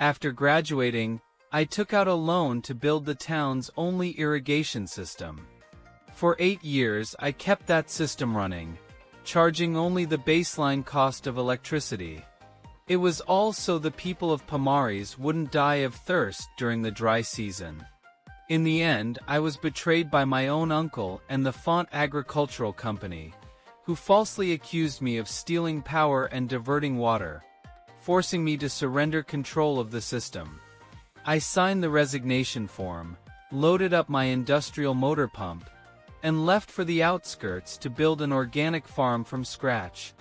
After graduating, I took out a loan to build the town's only irrigation system. For 8 years I kept that system running, charging only the baseline cost of electricity. It was all so the people of Pomares wouldn't die of thirst during the dry season. In the end, I was betrayed by my own uncle and the Font Agricultural Company, who falsely accused me of stealing power and diverting water, forcing me to surrender control of the system. I signed the resignation form, loaded up my industrial motor pump, and left for the outskirts to build an organic farm from scratch.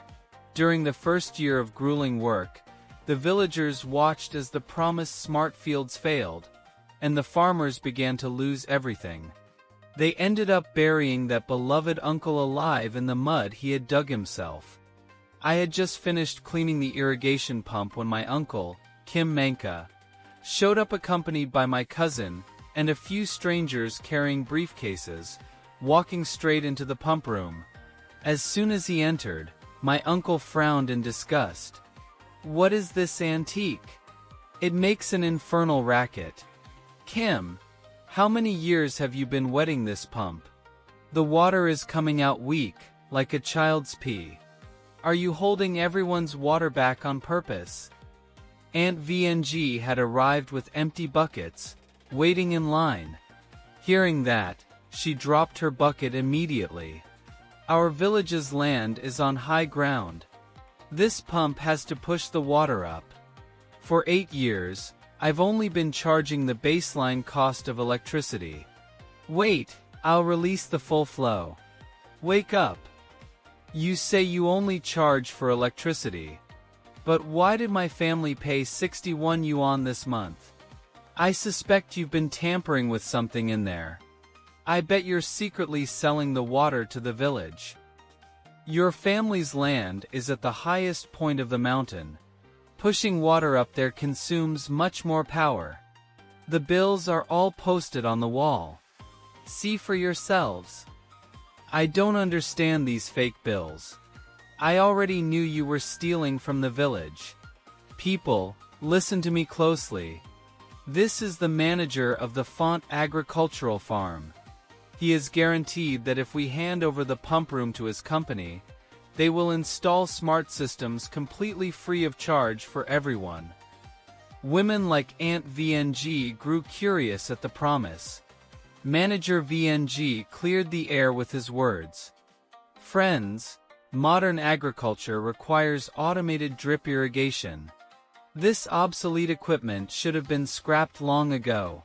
During the first year of grueling work, the villagers watched as the promised smart fields failed, and the farmers began to lose everything. They ended up burying that beloved uncle alive in the mud he had dug himself. I had just finished cleaning the irrigation pump when my uncle, Kim Manka, showed up accompanied by my cousin and a few strangers carrying briefcases, walking straight into the pump room. As soon as he entered, my uncle frowned in disgust. "What is this antique? It makes an infernal racket. Kim, how many years have you been wetting this pump? The water is coming out weak, like a child's pee. Are you holding everyone's water back on purpose?" Aunt VNG had arrived with empty buckets, waiting in line. Hearing that, she dropped her bucket immediately. "Our village's land is on high ground. This pump has to push the water up. For 8 years, I've only been charging the baseline cost of electricity. Wait, I'll release the full flow. Wake up. You say you only charge for electricity. But why did my family pay 61 yuan this month? I suspect you've been tampering with something in there. I bet you're secretly selling the water to the village. Your family's land is at the highest point of the mountain. Pushing water up there consumes much more power. The bills are all posted on the wall. See for yourselves. I don't understand these fake bills. I already knew you were stealing from the village. People, listen to me closely. This is the manager of the Font Agricultural Farm. He is guaranteed that if we hand over the pump room to his company, they will install smart systems completely free of charge for everyone." Women like Aunt VNG grew curious at the promise. Manager VNG cleared the air with his words. "Friends, modern agriculture requires automated drip irrigation. This obsolete equipment should have been scrapped long ago.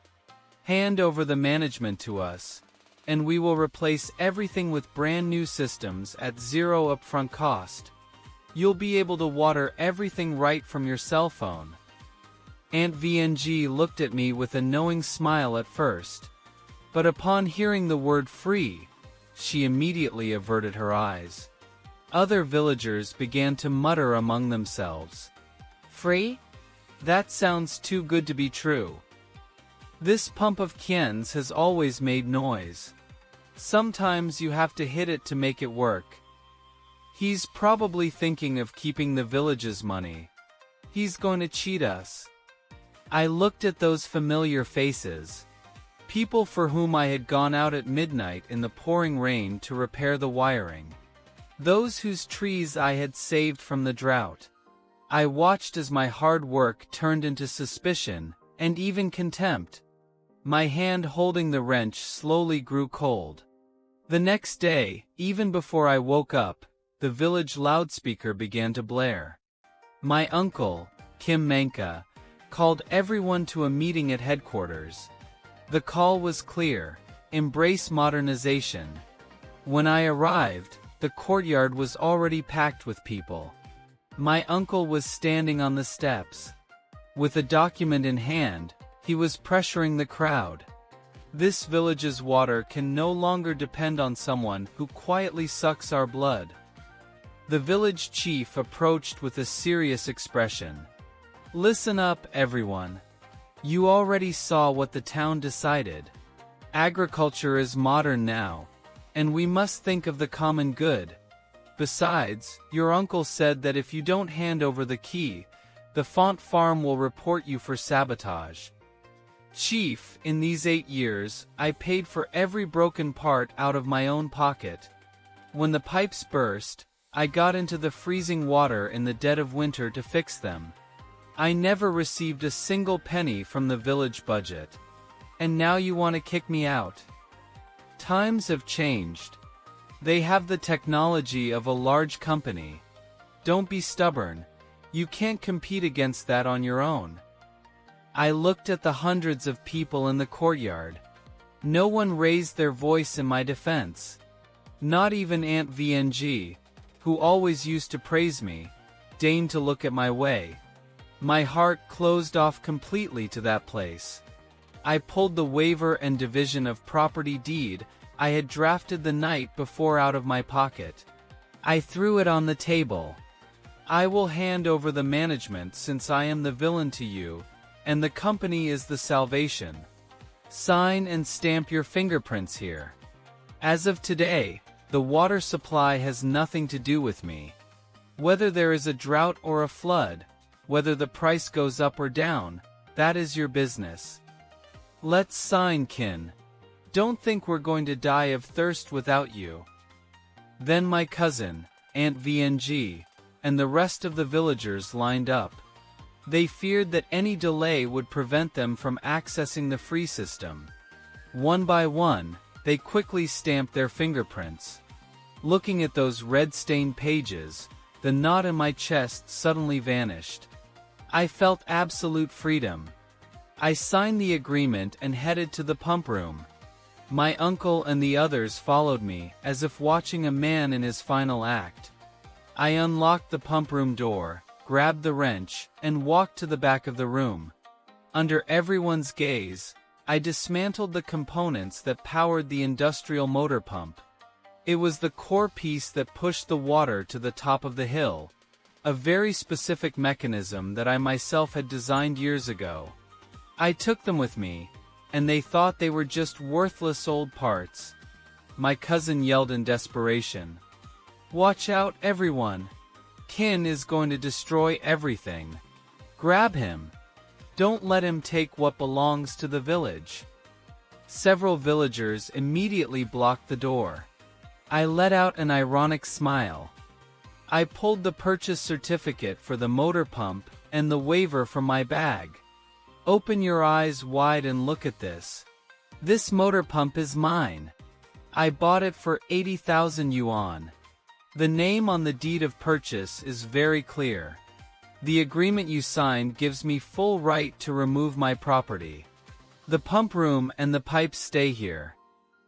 Hand over the management to us, and we will replace everything with brand new systems at zero upfront cost. You'll be able to water everything right from your cell phone." Aunt VNG looked at me with a knowing smile at first, but upon hearing the word free, she immediately averted her eyes. Other villagers began to mutter among themselves. "Free? That sounds too good to be true. This pump of Kien's has always made noise. Sometimes you have to hit it to make it work. He's probably thinking of keeping the village's money. He's going to cheat us." I looked at those familiar faces. People for whom I had gone out at midnight in the pouring rain to repair the wiring. Those whose trees I had saved from the drought. I watched as my hard work turned into suspicion, and even contempt. My hand holding the wrench slowly grew cold. The next day, even before I woke up, the village loudspeaker began to blare. My uncle, Kim Manka, called everyone to a meeting at headquarters. The call was clear: embrace modernization. When I arrived, the courtyard was already packed with people. My uncle was standing on the steps. With a document in hand, he was pressuring the crowd. This village's water can no longer depend on someone who quietly sucks our blood. The village chief approached with a serious expression. Listen up, everyone. You already saw what the town decided. Agriculture is modern now, and we must think of the common good. Besides, your uncle said that if you don't hand over the key, The font farm will report you for sabotage. Chief, in these 8 years, I paid for every broken part out of my own pocket. When the pipes burst, I got into the freezing water in the dead of winter to fix them. I never received a single penny from the village budget. And now you want to kick me out? Times have changed. They have the technology of a large company. Don't be stubborn. You can't compete against that on your own. I looked at the hundreds of people in the courtyard. No one raised their voice in my defense. Not even Aunt VNG, who always used to praise me, deigned to look at my way. My heart closed off completely to that place. I pulled the waiver and division of property deed I had drafted the night before out of my pocket. I threw it on the table. I will hand over the management since I am the villain to you, and the company is the salvation. Sign and stamp your fingerprints here. As of today, the water supply has nothing to do with me. Whether there is a drought or a flood, whether the price goes up or down, that is your business. Let's sign, kin. Don't think we're going to die of thirst without you. Then my cousin, Aunt VNG, and the rest of the villagers lined up. They feared that any delay would prevent them from accessing the free system. One by one, they quickly stamped their fingerprints. Looking at those red-stained pages, the knot in my chest suddenly vanished. I felt absolute freedom. I signed the agreement and headed to the pump room. My uncle and the others followed me, as if watching a man in his final act. I unlocked the pump room door, grabbed the wrench, and walked to the back of the room. Under everyone's gaze, I dismantled the components that powered the industrial motor pump. It was the core piece that pushed the water to the top of the hill, a very specific mechanism that I myself had designed years ago. I took them with me, and they thought they were just worthless old parts. My cousin yelled in desperation. "Watch out, everyone! Kin is going to destroy everything. Grab him! Don't let him take what belongs to the village." Several villagers immediately blocked the door. I let out an ironic smile. I pulled the purchase certificate for the motor pump and the waiver from my bag. "Open your eyes wide and look at this. This motor pump is mine. I bought it for 80,000 yuan. The name on the deed of purchase is very clear. The agreement you signed gives me full right to remove my property. The pump room and the pipes stay here.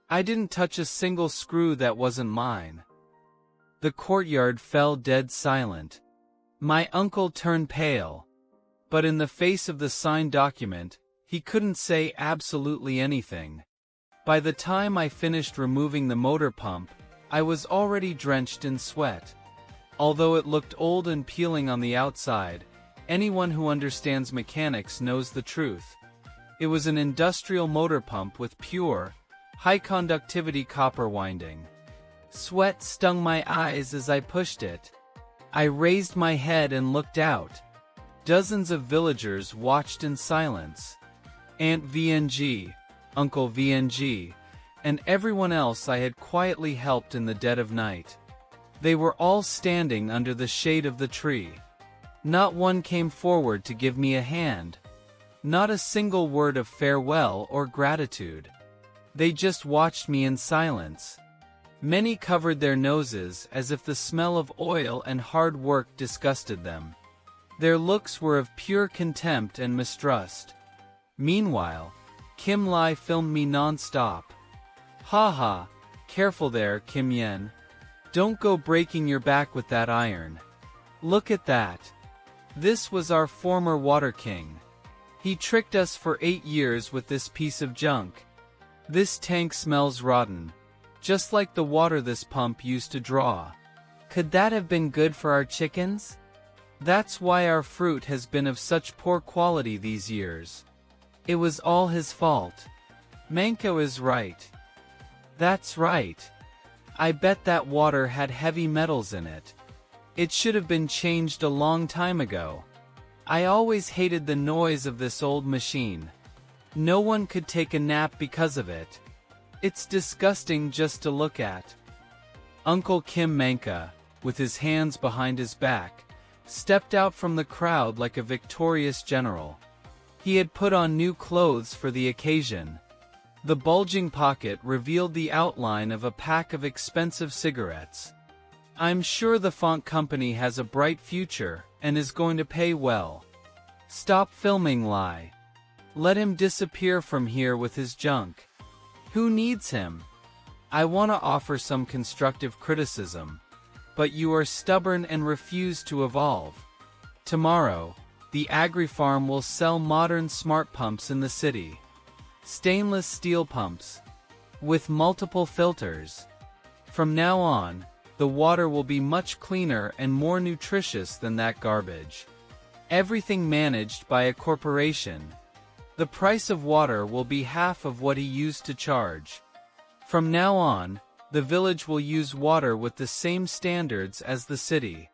I didn't touch a single screw that wasn't mine." The courtyard fell dead silent. My uncle turned pale. But in the face of the signed document, he couldn't say absolutely anything. By the time I finished removing the motor pump, I was already drenched in sweat. Although it looked old and peeling on the outside, anyone who understands mechanics knows the truth. It was an industrial motor pump with pure, high-conductivity copper winding. Sweat stung my eyes as I pushed it. I raised my head and looked out. Dozens of villagers watched in silence. Aunt VNG, Uncle VNG, and everyone else I had quietly helped in the dead of night. They were all standing under the shade of the tree. Not one came forward to give me a hand. Not a single word of farewell or gratitude. They just watched me in silence. Many covered their noses as if the smell of oil and hard work disgusted them. Their looks were of pure contempt and mistrust. Meanwhile, Kim Lai filmed me non-stop. "Ha ha, careful there, Kim Yen. Don't go breaking your back with that iron. Look at that. This was our former water king. He tricked us for 8 years with this piece of junk. This tank smells rotten, just like the water this pump used to draw. Could that have been good for our chickens? That's why our fruit has been of such poor quality these years. It was all his fault. Manko is right. That's right. I bet that water had heavy metals in it. It should have been changed a long time ago. I always hated the noise of this old machine. No one could take a nap because of it. It's disgusting just to look at. Uncle Kim Manka, with his hands behind his back, stepped out from the crowd like a victorious general. He had put on new clothes for the occasion. The bulging pocket revealed the outline of a pack of expensive cigarettes. I'm sure the font company has a bright future and is going to pay well. Stop filming, Lai. Let him disappear from here with his junk. Who needs him? I want to offer some constructive criticism, but you are stubborn and refuse to evolve. Tomorrow, the agri-farm will sell modern smart pumps in the city. Stainless steel pumps, with multiple filters. From now on, the water will be much cleaner and more nutritious than that garbage. Everything managed by a corporation. The price of water will be half of what he used to charge. From now on, the village will use water with the same standards as the city.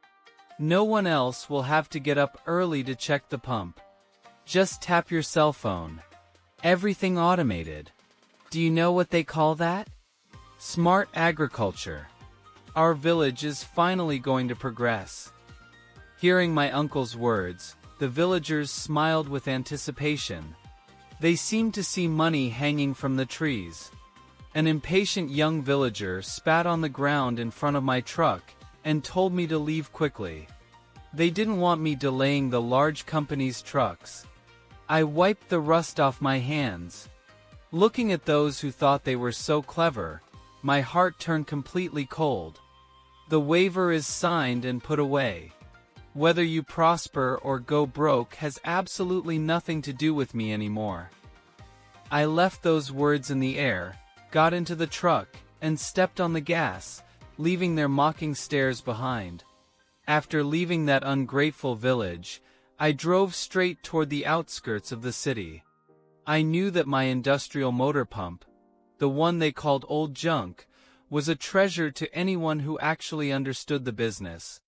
No one else will have to get up early to check the pump. Just tap your cell phone. Everything automated. Do you know what they call that? Smart agriculture. Our village is finally going to progress. Hearing my uncle's words, the villagers smiled with anticipation. They seemed to see money hanging from the trees. An impatient young villager spat on the ground in front of my truck and told me to leave quickly. They didn't want me delaying the large company's trucks. I wiped the rust off my hands. Looking at those who thought they were so clever, my heart turned completely cold. The waiver is signed and put away. Whether you prosper or go broke has absolutely nothing to do with me anymore. I left those words in the air, got into the truck, and stepped on the gas, leaving their mocking stares behind. After leaving that ungrateful village, I drove straight toward the outskirts of the city. I knew that my industrial motor pump, the one they called old junk, was a treasure to anyone who actually understood the business.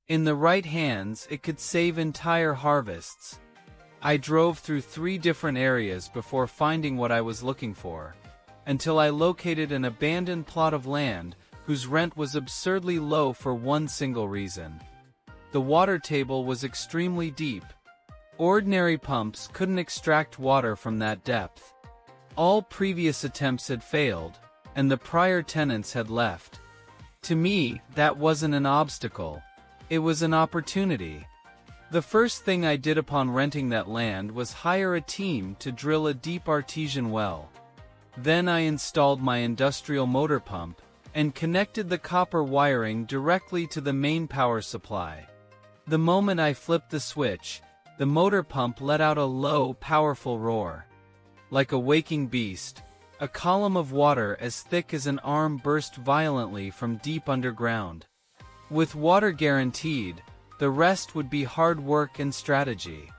In the right hands, it could save entire harvests. I drove through 3 different areas before finding what I was looking for, until I located an abandoned plot of land whose rent was absurdly low for one single reason. The water table was extremely deep. Ordinary pumps couldn't extract water from that depth. All previous attempts had failed, and the prior tenants had left. To me, that wasn't an obstacle. It was an opportunity. The first thing I did upon renting that land was hire a team to drill a deep artesian well. Then I installed my industrial motor pump and connected the copper wiring directly to the main power supply. The moment I flipped the switch, the motor pump let out a low, powerful roar. Like a waking beast, a column of water as thick as an arm burst violently from deep underground. With water guaranteed, the rest would be hard work and strategy.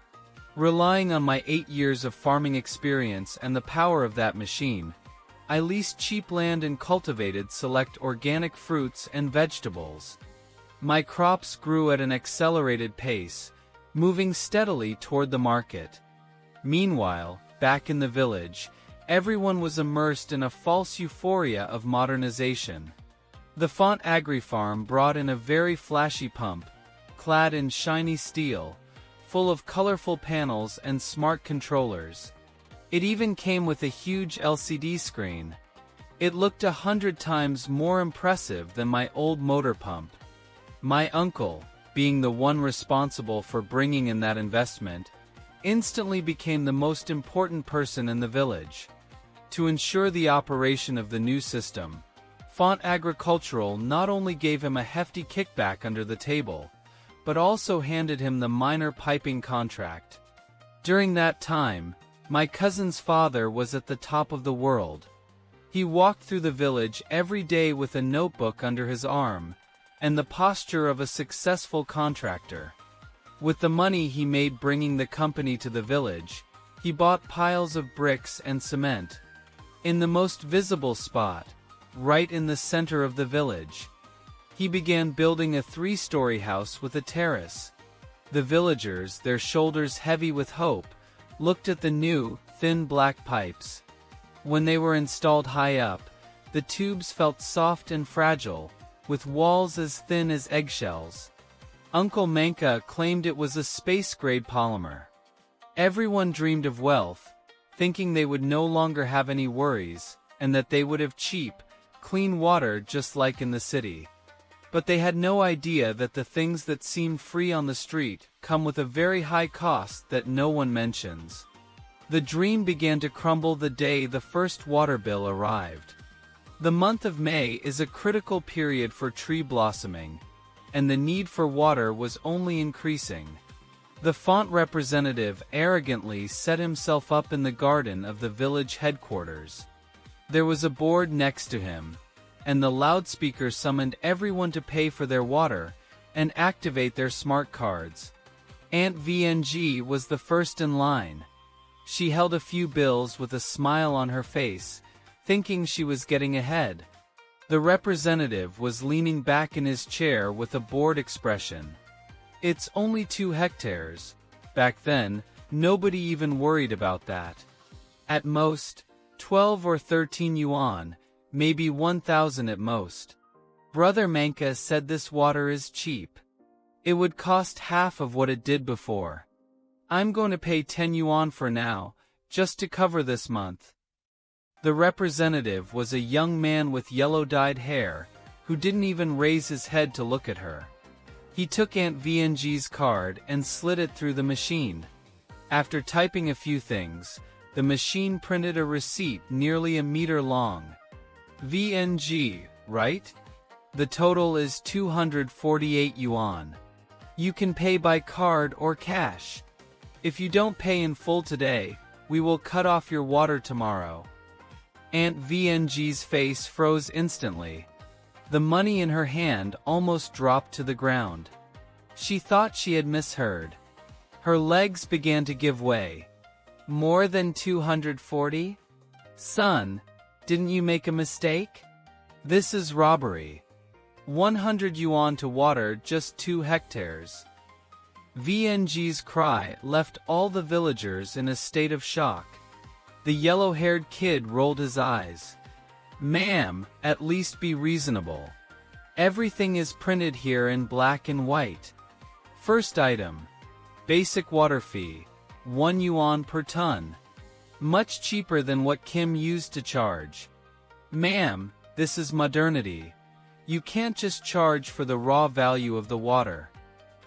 Relying on my 8 years of farming experience and the power of that machine, I leased cheap land and cultivated select organic fruits and vegetables. My crops grew at an accelerated pace, moving steadily toward the market. Meanwhile, back in the village, everyone was immersed in a false euphoria of modernization. The Font Agri-Farm brought in a very flashy pump, clad in shiny steel, full of colorful panels and smart controllers. It even came with a huge LCD screen. It looked 100 times more impressive than my old motor pump. My uncle, being the one responsible for bringing in that investment, instantly became the most important person in the village. To ensure the operation of the new system, Font Agricultural not only gave him a hefty kickback under the table, but also handed him the minor piping contract. During that time, my cousin's father was at the top of the world. He walked through the village every day with a notebook under his arm, and the posture of a successful contractor. With the money he made bringing the company to the village, he bought piles of bricks and cement. In the most visible spot, right in the center of the village, he began building a 3-story house with a terrace. The villagers, their shoulders heavy with hope, looked at the new, thin black pipes. When they were installed high up, the tubes felt soft and fragile, with walls as thin as eggshells. Uncle Manka claimed it was a space-grade polymer. Everyone dreamed of wealth, thinking they would no longer have any worries, and that they would have cheap, clean water just like in the city. But they had no idea that the things that seemed free on the street come with a very high cost that no one mentions. The dream began to crumble the day the first water bill arrived. The month of May is a critical period for tree blossoming, and the need for water was only increasing. The font representative arrogantly set himself up in the garden of the village headquarters. There was a board next to him, and the loudspeaker summoned everyone to pay for their water and activate their smart cards. Aunt VNG was the first in line. She held a few bills with a smile on her face, thinking she was getting ahead. The representative was leaning back in his chair with a bored expression. It's only 2 hectares. Back then, nobody even worried about that. At most, 12 or 13 yuan, maybe 1,000 at most. Brother Manka said this water is cheap. It would cost half of what it did before. I'm going to pay 10 yuan for now, just to cover this month. The representative was a young man with yellow-dyed hair, who didn't even raise his head to look at her. He took Aunt VNG's card and slid it through the machine. After typing a few things, the machine printed a receipt nearly a meter long. VNG, right? The total is 248 yuan. You can pay by card or cash. If you don't pay in full today, we will cut off your water tomorrow. Aunt VNG's face froze instantly. The money in her hand almost dropped to the ground. She thought she had misheard. Her legs began to give way. More than 240? Son, didn't you make a mistake? This is robbery. 100 yuan to water just 2 hectares. VNG's cry left all the villagers in a state of shock. The yellow-haired kid rolled his eyes. Ma'am, at least be reasonable. Everything is printed here in black and white. First item. Basic water fee, 1 yuan per ton. Much cheaper than what Kim used to charge. Ma'am, this is modernity. You can't just charge for the raw value of the water.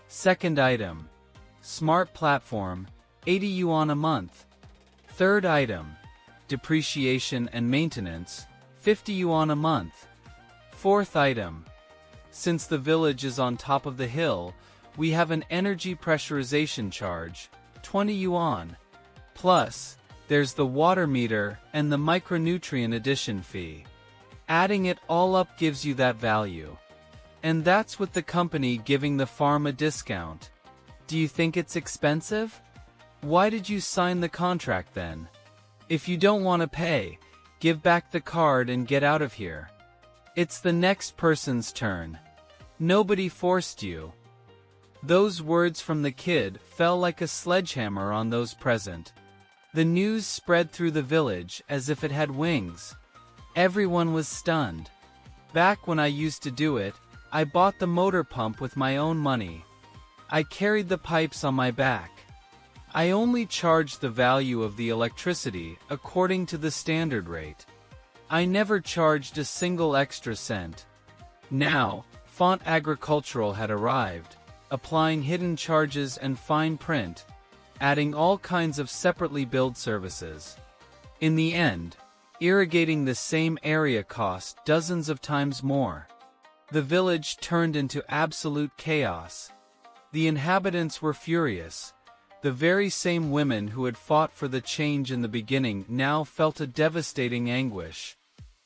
Second item. Smart platform, 80 yuan a month. Third item. Depreciation and maintenance, 50 yuan a month. Fourth item. Since the village is on top of the hill, we have an energy pressurization charge, 20 yuan. Plus, there's the water meter and the micronutrient addition fee. Adding it all up gives you that value. And that's with the company giving the farm a discount. Do you think it's expensive? Why did you sign the contract then? If you don't want to pay, give back the card and get out of here. It's the next person's turn. Nobody forced you. Those words from the kid fell like a sledgehammer on those present. The news spread through the village as if it had wings. Everyone was stunned. Back when I used to do it, I bought the motor pump with my own money. I carried the pipes on my back. I only charged the value of the electricity according to the standard rate. I never charged a single extra cent. Now, Font Agricultural had arrived, applying hidden charges and fine print, adding all kinds of separately billed services. In the end, irrigating the same area cost dozens of times more. The village turned into absolute chaos. The inhabitants were furious. The very same women who had fought for the change in the beginning now felt a devastating anguish.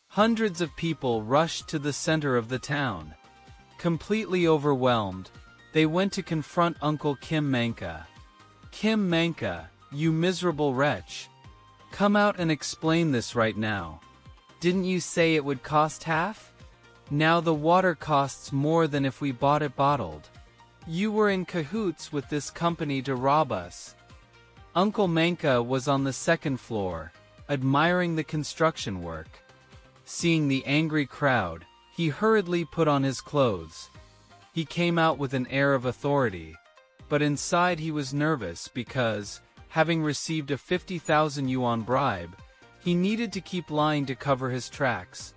Hundreds of people rushed to the center of the town. Completely overwhelmed, they went to confront Uncle Kim Manka. Kim Manka, you miserable wretch. Come out and explain this right now. Didn't you say it would cost half? Now the water costs more than if we bought it bottled. You were in cahoots with this company to rob us." Uncle Manka was on the second floor, admiring the construction work. Seeing the angry crowd, he hurriedly put on his clothes. He came out with an air of authority, but inside he was nervous because, having received a 50,000 yuan bribe, he needed to keep lying to cover his tracks.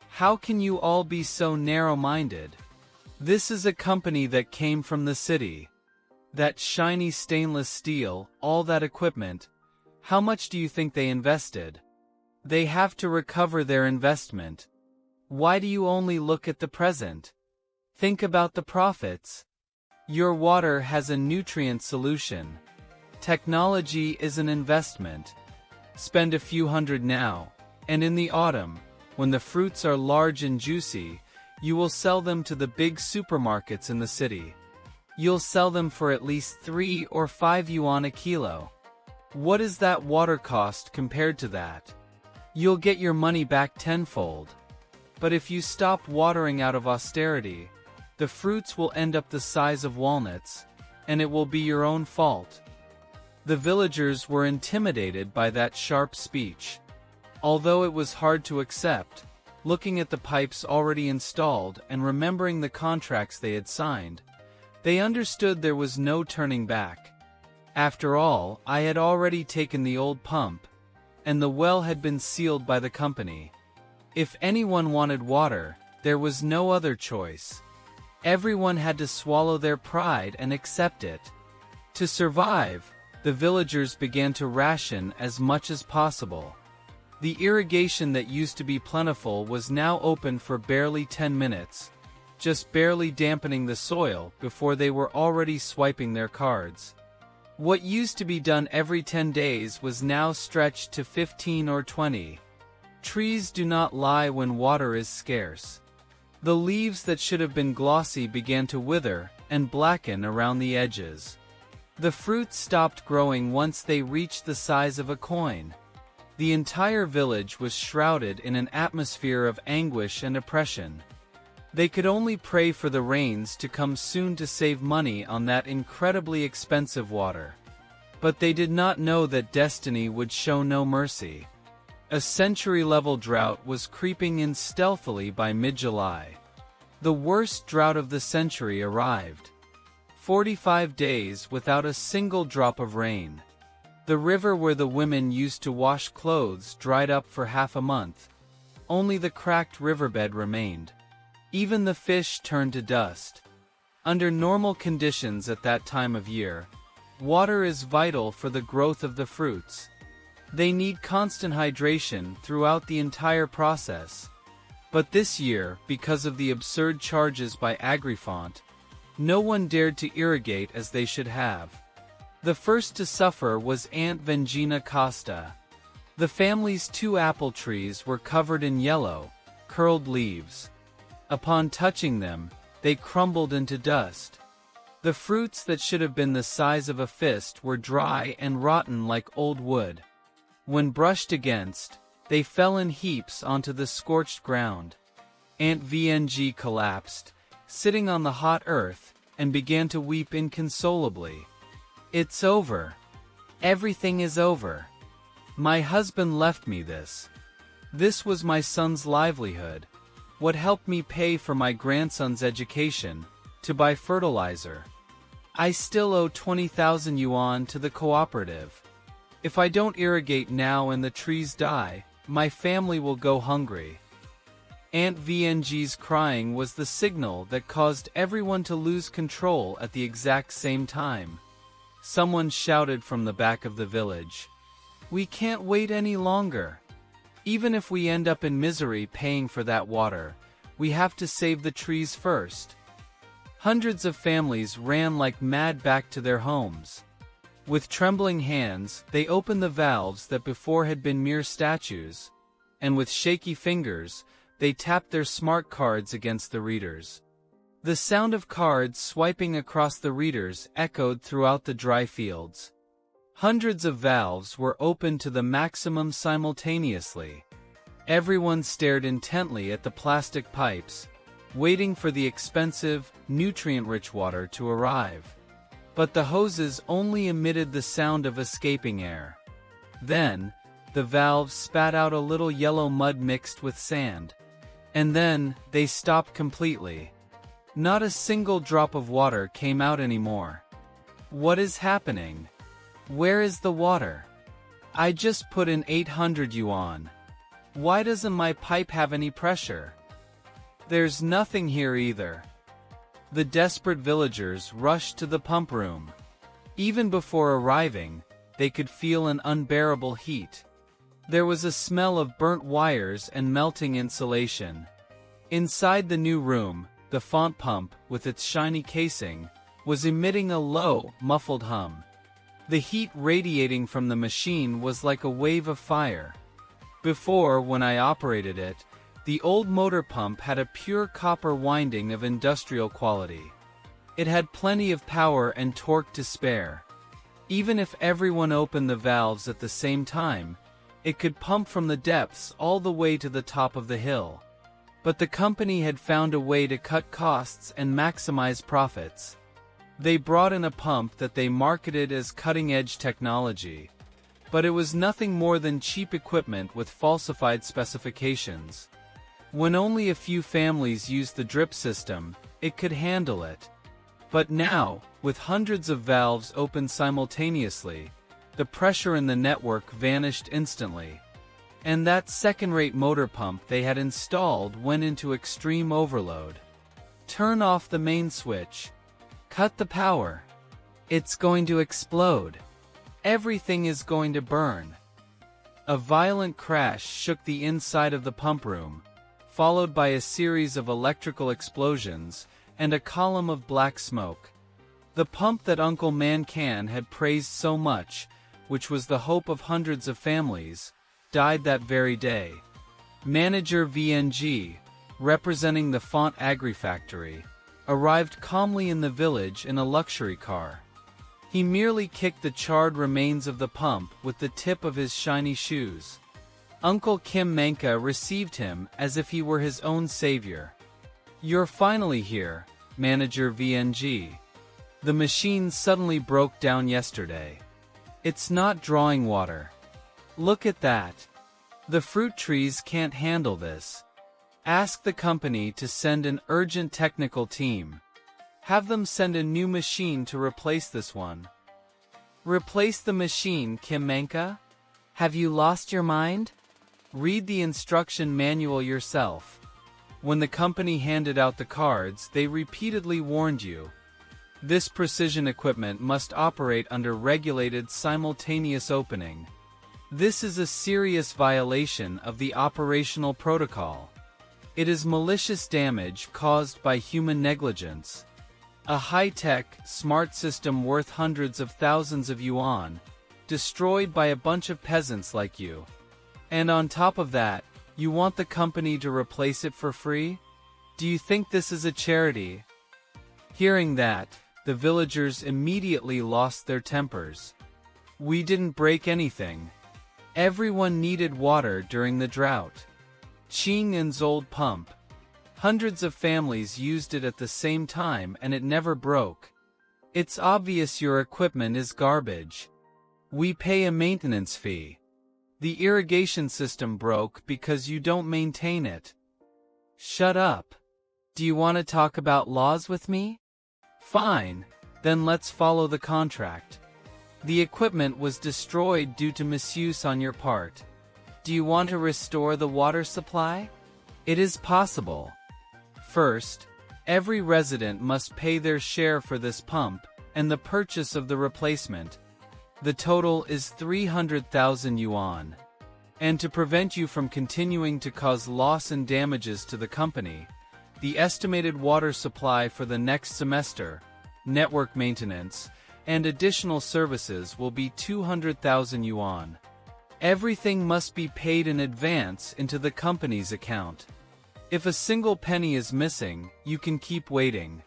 "How can you all be so narrow-minded? This is a company that came from the city. That shiny stainless steel, all that equipment. How much do you think they invested? They have to recover their investment. Why do you only look at the present? Think about the profits. Your water has a nutrient solution. Technology is an investment. Spend a few hundred now, and in the autumn, when the fruits are large and juicy, you will sell them to the big supermarkets in the city. You'll sell them for at least 3 or 5 yuan a kilo. What is that water cost compared to that? You'll get your money back tenfold. But if you stop watering out of austerity, the fruits will end up the size of walnuts, and it will be your own fault." The villagers were intimidated by that sharp speech. Although it was hard to accept, looking at the pipes already installed and remembering the contracts they had signed, they understood there was no turning back. After all, I had already taken the old pump, and the well had been sealed by the company. If anyone wanted water, there was no other choice. Everyone had to swallow their pride and accept it. To survive, the villagers began to ration as much as possible. The irrigation that used to be plentiful was now open for barely 10 minutes, just barely dampening the soil before they were already swiping their cards. What used to be done every 10 days was now stretched to 15 or 20. Trees do not lie when water is scarce. The leaves that should have been glossy began to wither and blacken around the edges. The fruits stopped growing once they reached the size of a coin. The entire village was shrouded in an atmosphere of anguish and oppression. They could only pray for the rains to come soon to save money on that incredibly expensive water. But they did not know that destiny would show no mercy. A century-level drought was creeping in stealthily by mid-July. The worst drought of the century arrived. 45 days without a single drop of rain. The river where the women used to wash clothes dried up for half a month. Only the cracked riverbed remained. Even the fish turned to dust. Under normal conditions at that time of year, water is vital for the growth of the fruits. They need constant hydration throughout the entire process. But this year, because of the absurd charges by Agrifont, no one dared to irrigate as they should have. The first to suffer was Aunt Vengina Costa. The family's 2 apple trees were covered in yellow, curled leaves. Upon touching them, they crumbled into dust. The fruits that should have been the size of a fist were dry and rotten like old wood. When brushed against, they fell in heaps onto the scorched ground. Aunt VNG collapsed, sitting on the hot earth, and began to weep inconsolably. "It's over. Everything is over. My husband left me this. This was my son's livelihood. What helped me pay for my grandson's education, to buy fertilizer. I still owe 20,000 yuan to the cooperative. If I don't irrigate now and the trees die, my family will go hungry." Aunt VNG's crying was the signal that caused everyone to lose control at the exact same time. Someone shouted from the back of the village, "We can't wait any longer. Even if we end up in misery paying for that water, we have to save the trees first." Hundreds of families ran like mad back to their homes. With trembling hands, they opened the valves that before had been mere statues, and with shaky fingers, they tapped their smart cards against the readers. The sound of cards swiping across the readers echoed throughout the dry fields. Hundreds of valves were opened to the maximum simultaneously. Everyone stared intently at the plastic pipes, waiting for the expensive, nutrient-rich water to arrive. But the hoses only emitted the sound of escaping air. Then, the valves spat out a little yellow mud mixed with sand. And then, they stopped completely. Not a single drop of water came out anymore. What is happening? Where is the water? I just put in 800 yuan. Why doesn't my pipe have any pressure? There's nothing here either. The desperate villagers rushed to the pump room. Even before arriving, they could feel an unbearable heat. There was a smell of burnt wires and melting insulation. Inside the new room, the font pump, with its shiny casing, was emitting a low, muffled hum. The heat radiating from the machine was like a wave of fire. Before, when I operated it, the old motor pump had a pure copper winding of industrial quality. It had plenty of power and torque to spare. Even if everyone opened the valves at the same time, it could pump from the depths all the way to the top of the hill. But the company had found a way to cut costs and maximize profits. They brought in a pump that they marketed as cutting-edge technology. But it was nothing more than cheap equipment with falsified specifications. When only a few families used the drip system, it could handle it. But now, with hundreds of valves open simultaneously, the pressure in the network vanished instantly. And that second-rate motor pump they had installed went into extreme overload. Turn off the main switch. Cut the power. It's going to explode. Everything is going to burn. A violent crash shook the inside of the pump room, followed by a series of electrical explosions and a column of black smoke. The pump that Uncle Mancan had praised so much, which was the hope of hundreds of families, died that very day. Manager VNG, representing the Font Agri factory, arrived calmly in the village in a luxury car. He merely kicked the charred remains of the pump with the tip of his shiny shoes. Uncle Kim Manka received him as if he were his own savior. "You're finally here, Manager VNG. The machine suddenly broke down yesterday. It's not drawing water. Look at that. The fruit trees can't handle this. Ask the company to send an urgent technical team. Have them send a new machine to replace this one." "Replace the machine, Kim Manka? Have you lost your mind? Read the instruction manual yourself." When the company handed out the cards, they repeatedly warned you. This precision equipment must operate under regulated simultaneous opening. This is a serious violation of the operational protocol. It is malicious damage caused by human negligence. A high-tech, smart system worth hundreds of thousands of yuan, destroyed by a bunch of peasants like you. And on top of that, you want the company to replace it for free? Do you think this is a charity? Hearing that, the villagers immediately lost their tempers. "We didn't break anything. Everyone needed water during the drought. Ching En's old pump. Hundreds of families used it at the same time and it never broke. It's obvious your equipment is garbage. We pay a maintenance fee. The irrigation system broke because you don't maintain it." "Shut up. Do you want to talk about laws with me? Fine, then let's follow the contract. The equipment was destroyed due to misuse on your part. Do you want to restore the water supply? It is possible. First, every resident must pay their share for this pump and the purchase of the replacement. The total is 300,000 yuan. And to prevent you from continuing to cause loss and damages to the company, the estimated water supply for the next semester, network maintenance, and additional services will be 200,000 yuan. Everything must be paid in advance into the company's account. If a single penny is missing, you can keep waiting.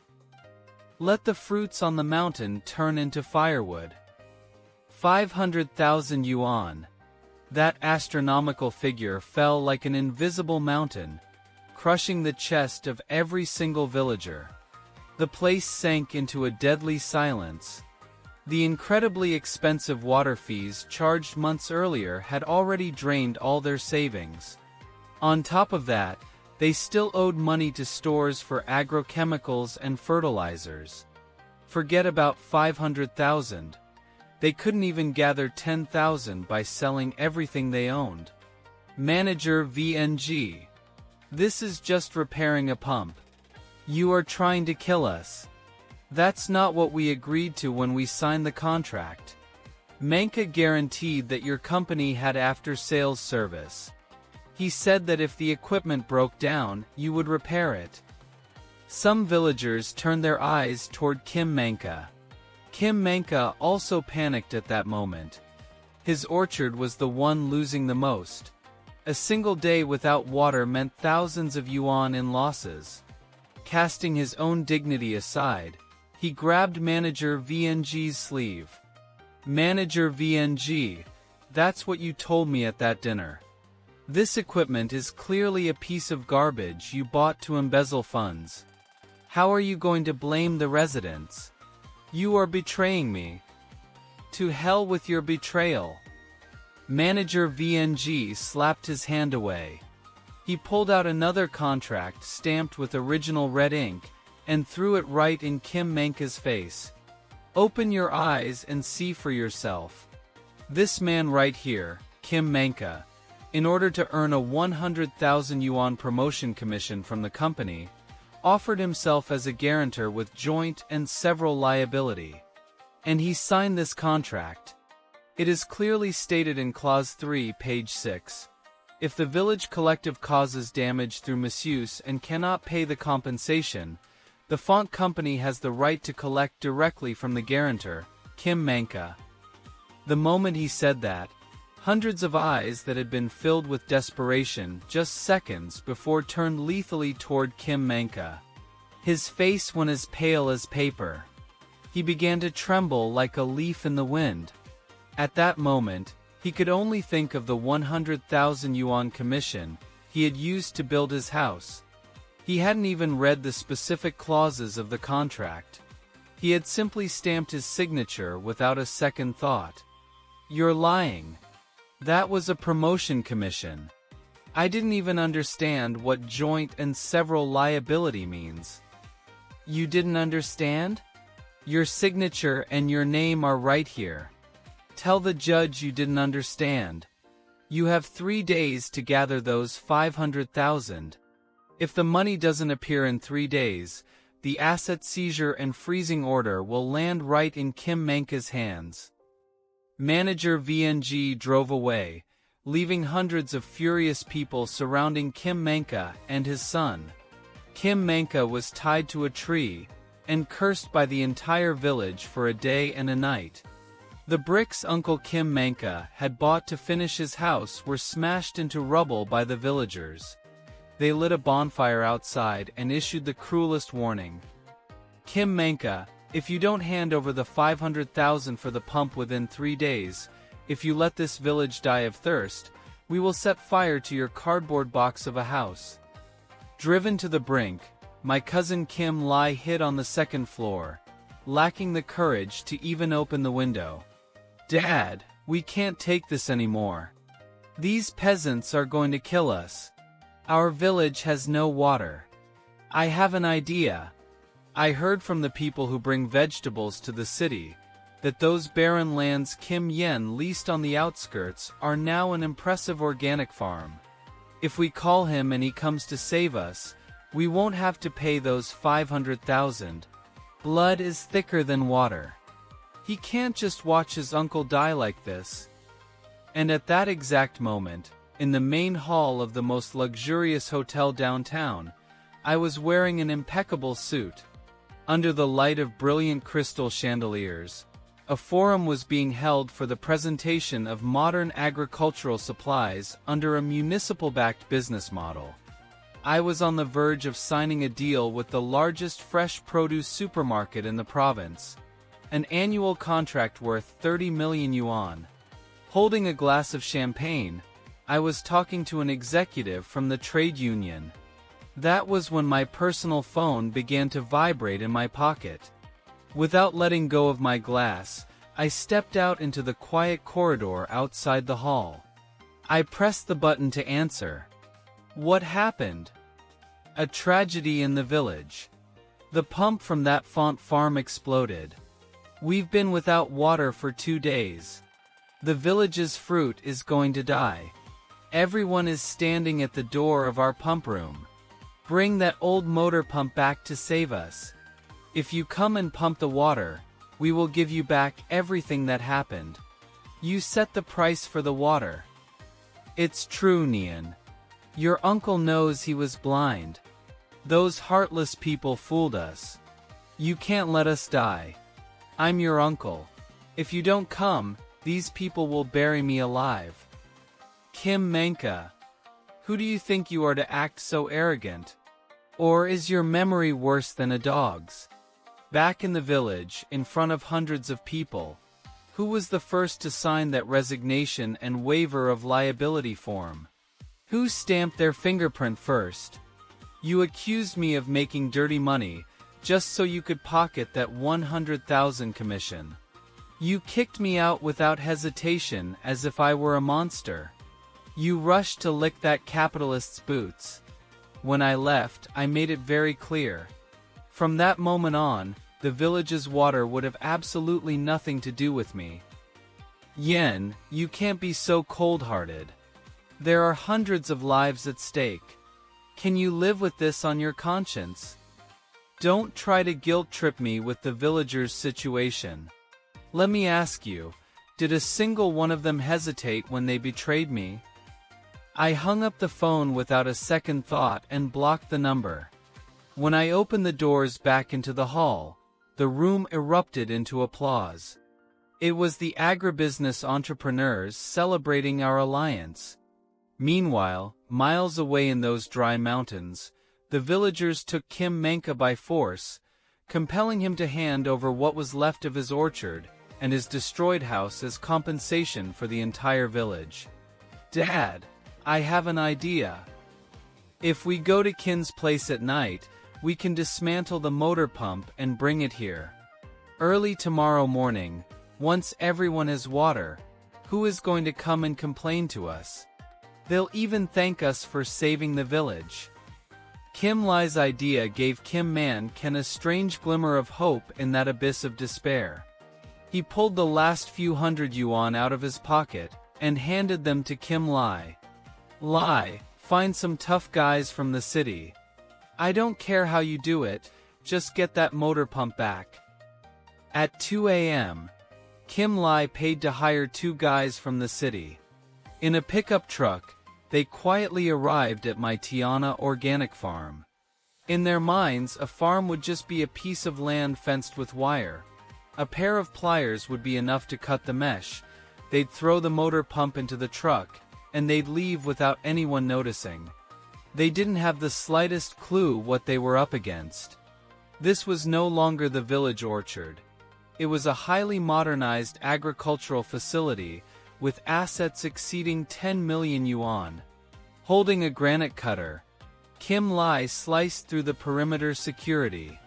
Let the fruits on the mountain turn into firewood. 500,000 yuan. That astronomical figure fell like an invisible mountain, crushing the chest of every single villager. The place sank into a deadly silence. The incredibly expensive water fees charged months earlier had already drained all their savings. On top of that, they still owed money to stores for agrochemicals and fertilizers. Forget about 500,000. They couldn't even gather 10,000 by selling everything they owned. Manager VNG. This is just repairing a pump. You are trying to kill us. That's not what we agreed to when we signed the contract. Manka guaranteed that your company had after-sales service. He said that if the equipment broke down, you would repair it. Some villagers turned their eyes toward Kim Manka. Kim Manka also panicked at that moment. His orchard was the one losing the most. A single day without water meant thousands of yuan in losses. Casting his own dignity aside, he grabbed Manager VNG's sleeve. Manager VNG, that's what you told me at that dinner. This equipment is clearly a piece of garbage you bought to embezzle funds. How are you going to blame the residents? You are betraying me. To hell with your betrayal. Manager VNG slapped his hand away. He pulled out another contract stamped with original red ink and threw it right in Kim Manka's face. Open your eyes and see for yourself. This man right here, Kim Manka, in order to earn a 100,000 yuan promotion commission from the company, offered himself as a guarantor with joint and several liability. And he signed this contract. It is clearly stated in Clause 3, page 6. If the village collective causes damage through misuse and cannot pay the compensation, the font company has the right to collect directly from the guarantor, Kim Manka. The moment he said that, hundreds of eyes that had been filled with desperation just seconds before turned lethally toward Kim Manka. His face went as pale as paper. He began to tremble like a leaf in the wind. At that moment, he could only think of the 100,000 yuan commission he had used to build his house. He hadn't even read the specific clauses of the contract. He had simply stamped his signature without a second thought. You're lying. That was a promotion commission. I didn't even understand what joint and several liability means. You didn't understand? Your signature and your name are right here. Tell the judge you didn't understand. You have 3 days to gather those 500,000. If the money doesn't appear in 3 days, the asset seizure and freezing order will land right in Kim Manka's hands. Manager VNG drove away, leaving hundreds of furious people surrounding Kim Manka and his son. Kim Manka was tied to a tree and cursed by the entire village for a day and a night. The bricks Uncle Kim Manka had bought to finish his house were smashed into rubble by the villagers. They lit a bonfire outside and issued the cruelest warning. Kim Manka, if you don't hand over the 500,000 for the pump within 3 days, if you let this village die of thirst, we will set fire to your cardboard box of a house. Driven to the brink, my cousin Kim lay hid on the second floor, lacking the courage to even open the window. Dad, we can't take this anymore. These peasants are going to kill us. Our village has no water. I have an idea. I heard from the people who bring vegetables to the city that those barren lands Kim Yen leased on the outskirts are now an impressive organic farm. If we call him and he comes to save us, we won't have to pay those 500,000. Blood is thicker than water. He can't just watch his uncle die like this. And at that exact moment, in the main hall of the most luxurious hotel downtown, I was wearing an impeccable suit. Under the light of brilliant crystal chandeliers, a forum was being held for the presentation of modern agricultural supplies under a municipal-backed business model. I was on the verge of signing a deal with the largest fresh produce supermarket in the province, an annual contract worth 30 million yuan. Holding a glass of champagne, I was talking to an executive from the trade union. That was when my personal phone began to vibrate in my pocket. Without letting go of my glass, I stepped out into the quiet corridor outside the hall. I pressed the button to answer. What happened? A tragedy in the village. The pump from that font farm exploded. We've been without water for 2 days. The village's fruit is going to die. Everyone is standing at the door of our pump room. Bring that old motor pump back to save us. If you come and pump the water, we will give you back everything that happened. You set the price for the water. It's true, Nian. Your uncle knows he was blind. Those heartless people fooled us. You can't let us die. I'm your uncle. If you don't come, these people will bury me alive. Kim Manka. Who do you think you are to act so arrogant? Or is your memory worse than a dog's? Back in the village, in front of hundreds of people, who was the first to sign that resignation and waiver of liability form? Who stamped their fingerprint first? You accused me of making dirty money, just so you could pocket that 100,000 commission. You kicked me out without hesitation as if I were a monster. You rushed to lick that capitalist's boots. When I left, I made it very clear. From that moment on, the village's water would have absolutely nothing to do with me. Yen, you can't be so cold-hearted. There are hundreds of lives at stake. Can you live with this on your conscience? Don't try to guilt-trip me with the villagers' situation. Let me ask you, did a single one of them hesitate when they betrayed me? I hung up the phone without a second thought and blocked the number. When I opened the doors back into the hall, the room erupted into applause. It was the agribusiness entrepreneurs celebrating our alliance. Meanwhile, miles away in those dry mountains, the villagers took Kim Manka by force, compelling him to hand over what was left of his orchard and his destroyed house as compensation for the entire village. Dad, I have an idea. If we go to Kin's place at night, we can dismantle the motor pump and bring it here. Early tomorrow morning, once everyone has water, who is going to come and complain to us? They'll even thank us for saving the village. Kim Lai's idea gave Kim Man Ken a strange glimmer of hope in that abyss of despair. He pulled the last few hundred yuan out of his pocket and handed them to Kim Lai. Lai, find some tough guys from the city. I don't care how you do it, just get that motor pump back. At 2 a.m., Kim Lai paid to hire 2 guys from the city. In a pickup truck, they quietly arrived at my Tiana organic farm. In their minds, a farm would just be a piece of land fenced with wire. A pair of pliers would be enough to cut the mesh. They'd throw the motor pump into the truck, and they'd leave without anyone noticing. They didn't have the slightest clue what they were up against. This was no longer the village orchard. It was a highly modernized agricultural facility with assets exceeding 10 million yuan. Holding a granite cutter, Kim Lai sliced through the perimeter security.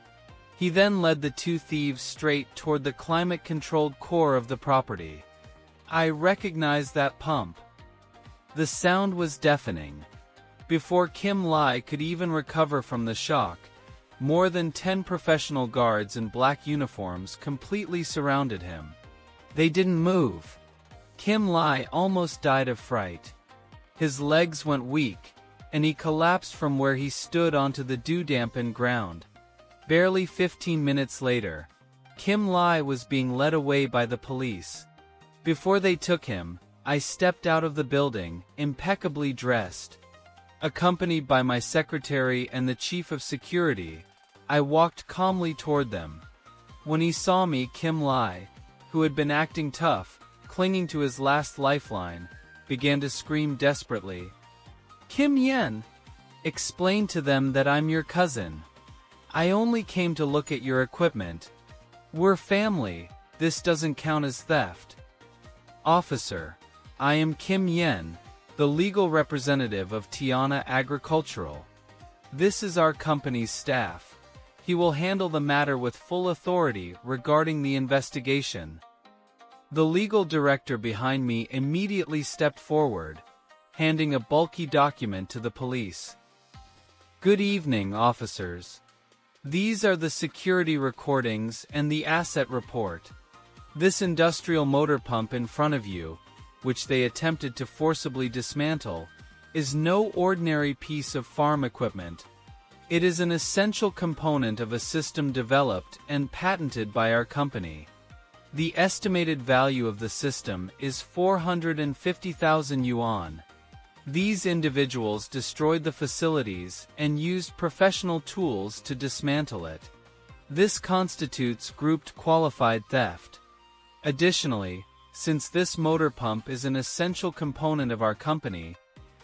He then led the 2 thieves straight toward the climate-controlled core of the property. I recognized that pump. The sound was deafening. Before Kim Lai could even recover from the shock, more than 10 professional guards in black uniforms completely surrounded him. They didn't move. Kim Lai almost died of fright. His legs went weak, and he collapsed from where he stood onto the dew-dampened ground. Barely 15 minutes later, Kim Lai was being led away by the police. Before they took him, I stepped out of the building, impeccably dressed. Accompanied by my secretary and the chief of security, I walked calmly toward them. When he saw me, Kim Lai, who had been acting tough, clinging to his last lifeline, began to scream desperately. Kim Yen! Explain to them that I'm your cousin. I only came to look at your equipment. We're family, this doesn't count as theft. Officer, I am Kim Yen, the legal representative of Tiana Agricultural. This is our company's staff. He will handle the matter with full authority regarding the investigation." The legal director behind me immediately stepped forward, handing a bulky document to the police. "Good evening, officers. These are the security recordings and the asset report. This industrial motor pump in front of you, which they attempted to forcibly dismantle, is no ordinary piece of farm equipment. It is an essential component of a system developed and patented by our company. The estimated value of the system is 450,000 yuan. These individuals destroyed the facilities and used professional tools to dismantle it. This constitutes grouped qualified theft. Additionally, since this motor pump is an essential component of our company,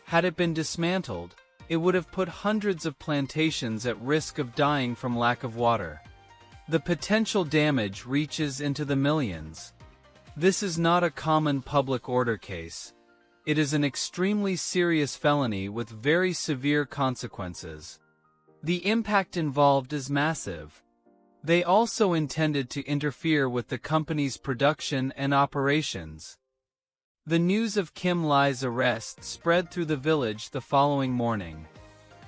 had it been dismantled, it would have put hundreds of plantations at risk of dying from lack of water. The potential damage reaches into the millions. This is not a common public order case. It is an extremely serious felony with very severe consequences. The impact involved is massive. They also intended to interfere with the company's production and operations." The news of Kim Lai's arrest spread through the village the following morning.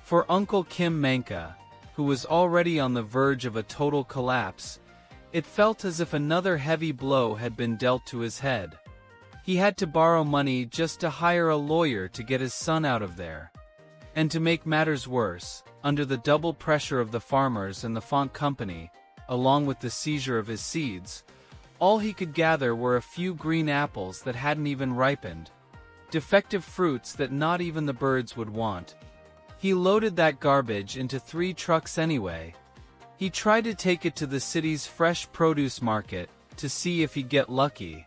For Uncle Kim Manka, who was already on the verge of a total collapse, it felt as if another heavy blow had been dealt to his head. He had to borrow money just to hire a lawyer to get his son out of there. And to make matters worse, under the double pressure of the farmers and the font company, along with the seizure of his seeds, all he could gather were a few green apples that hadn't even ripened. Defective fruits that not even the birds would want. He loaded that garbage into 3 trucks anyway. He tried to take it to the city's fresh produce market to see if he'd get lucky.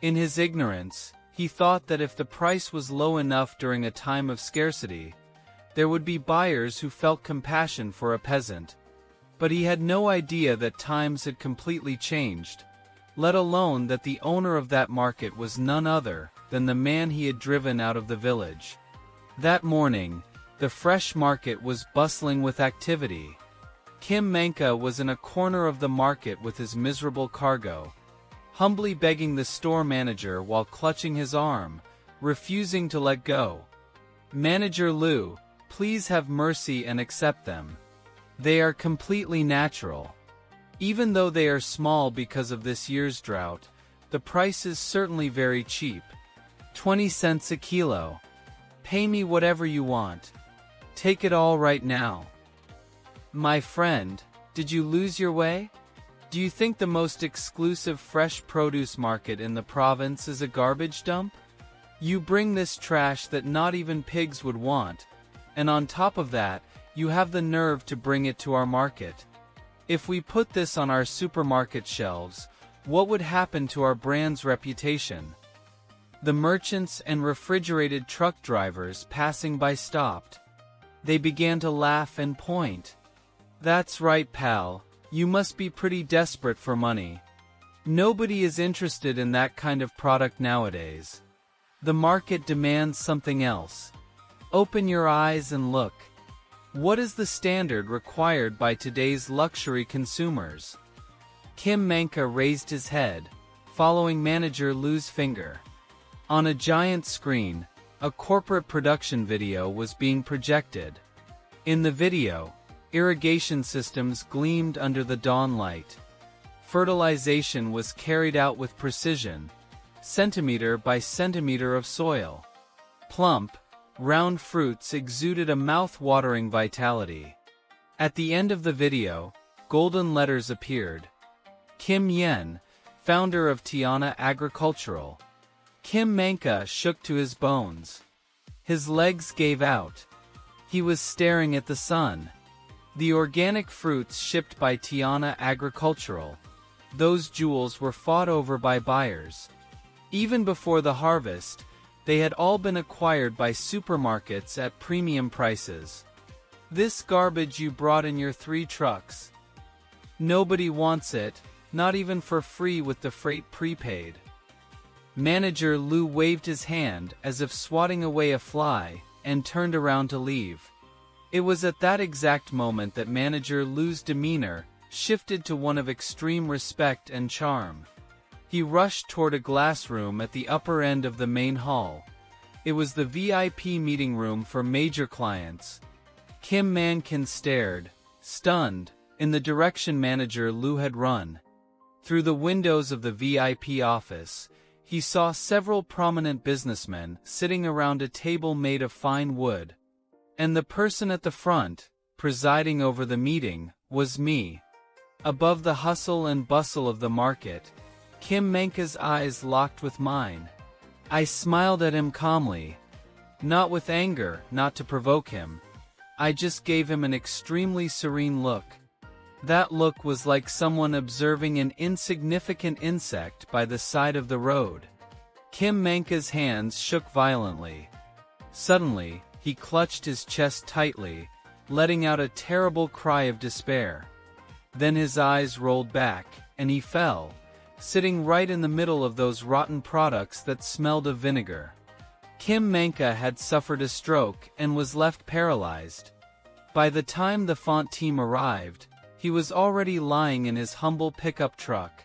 In his ignorance, he thought that if the price was low enough during a time of scarcity, there would be buyers who felt compassion for a peasant. But he had no idea that times had completely changed, let alone that the owner of that market was none other than the man he had driven out of the village. That morning, the fresh market was bustling with activity. Kim Manka was in a corner of the market with his miserable cargo, humbly begging the store manager while clutching his arm, refusing to let go. "Manager Liu, please have mercy and accept them. They are completely natural. Even though they are small because of this year's drought, the price is certainly very cheap. 20 cents a kilo. Pay me whatever you want. Take it all right now." "My friend, did you lose your way? Do you think the most exclusive fresh produce market in the province is a garbage dump? You bring this trash that not even pigs would want, and on top of that, you have the nerve to bring it to our market. If we put this on our supermarket shelves, what would happen to our brand's reputation?" The merchants and refrigerated truck drivers passing by stopped. They began to laugh and point. "That's right, pal. You must be pretty desperate for money. Nobody is interested in that kind of product nowadays. The market demands something else. Open your eyes and look. What is the standard required by today's luxury consumers?" Kim Manka raised his head, following manager Liu's finger. On a giant screen, a corporate production video was being projected. In the video, irrigation systems gleamed under the dawn light. Fertilization was carried out with precision, centimeter by centimeter of soil. Plump, round fruits exuded a mouth-watering vitality. At the end of the video, golden letters appeared. Kim Yen, founder of Tiana Agricultural. Kim Manka shook to his bones. His legs gave out. He was staring at the sun. The organic fruits shipped by Tiana Agricultural. Those jewels were fought over by buyers. Even before the harvest, they had all been acquired by supermarkets at premium prices. "This garbage you brought in your 3 trucks. Nobody wants it, not even for free with the freight prepaid." Manager Liu waved his hand as if swatting away a fly, and turned around to leave. It was at that exact moment that Manager Lu's demeanor shifted to one of extreme respect and charm. He rushed toward a glass room at the upper end of the main hall. It was the VIP meeting room for major clients. Kim Mankin stared, stunned, in the direction Manager Lu had run. Through the windows of the VIP office, he saw several prominent businessmen sitting around a table made of fine wood. And the person at the front, presiding over the meeting, was me. Above the hustle and bustle of the market, Kim Manka's eyes locked with mine. I smiled at him calmly. Not with anger, not to provoke him. I just gave him an extremely serene look. That look was like someone observing an insignificant insect by the side of the road. Kim Manka's hands shook violently. Suddenly, he clutched his chest tightly, letting out a terrible cry of despair. Then his eyes rolled back, and he fell, sitting right in the middle of those rotten products that smelled of vinegar. Kim Manka had suffered a stroke and was left paralyzed. By the time the font team arrived, he was already lying in his humble pickup truck.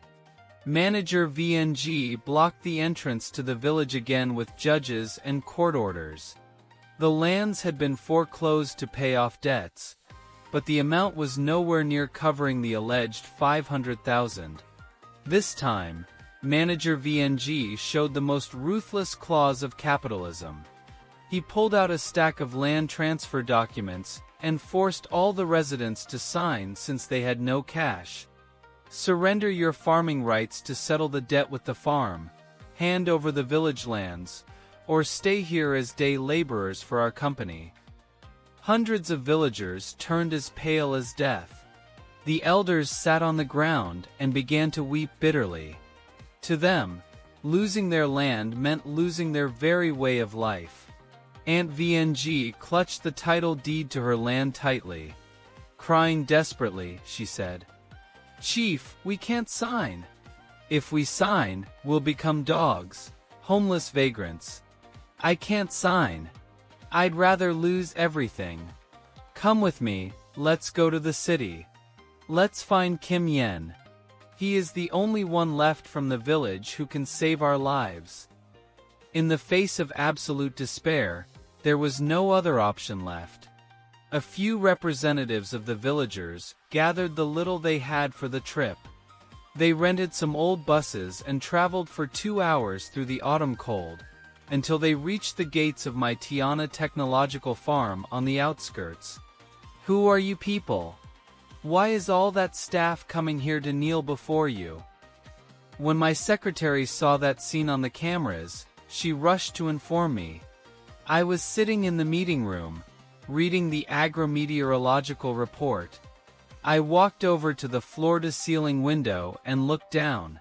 Manager VNG blocked the entrance to the village again with judges and court orders. The lands had been foreclosed to pay off debts, but the amount was nowhere near covering the alleged 500,000. This time, Manager VNG showed the most ruthless claws of capitalism. He pulled out a stack of land transfer documents and forced all the residents to sign since they had no cash. Surrender your farming rights to settle the debt with the farm, hand over the village lands, or stay here as day laborers for our company. Hundreds of villagers turned as pale as death. The elders sat on the ground and began to weep bitterly. To them, losing their land meant losing their very way of life. Aunt VNG clutched the title deed to her land tightly. Crying desperately, she said, "Chief, we can't sign. If we sign, we'll become dogs, homeless vagrants. I can't sign. I'd rather lose everything. Come with me, let's go to the city. Let's find Kim Yen. He is the only one left from the village who can save our lives." In the face of absolute despair, there was no other option left. A few representatives of the villagers gathered the little they had for the trip. They rented some old buses and traveled for 2 hours through the autumn cold, until they reached the gates of my Tiana Technological Farm on the outskirts. "Who are you people? Why is all that staff coming here to kneel before you?" When my secretary saw that scene on the cameras, she rushed to inform me. I was sitting in the meeting room, reading the agrometeorological report. I walked over to the floor-to-ceiling window and looked down.